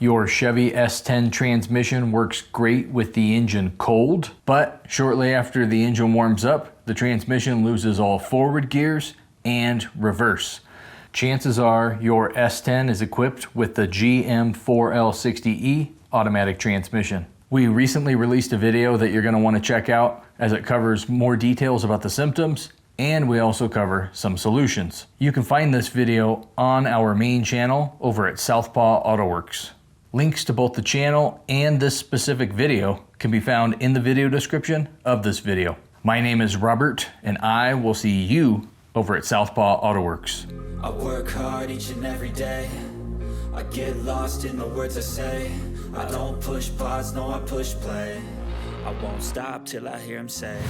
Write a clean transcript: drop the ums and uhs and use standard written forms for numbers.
Your Chevy S-10 transmission works great with the engine cold, but shortly after the engine warms up, the transmission loses all forward gears and reverse. Chances are your S-10 is equipped with the GM4L60E automatic transmission. We recently released a video that you're going to want to check out as it covers more details about the symptoms, and we also cover some solutions. You can find this video on our main channel over at Southpaw Autoworks. Links to both the channel and this specific video can be found in the video description of this video. My name is Robert, and I will see you over at Southpaw Autoworks. I work hard each and every day. I get lost in the words I say. I don't push pause, no, I push play. I won't stop till I hear him say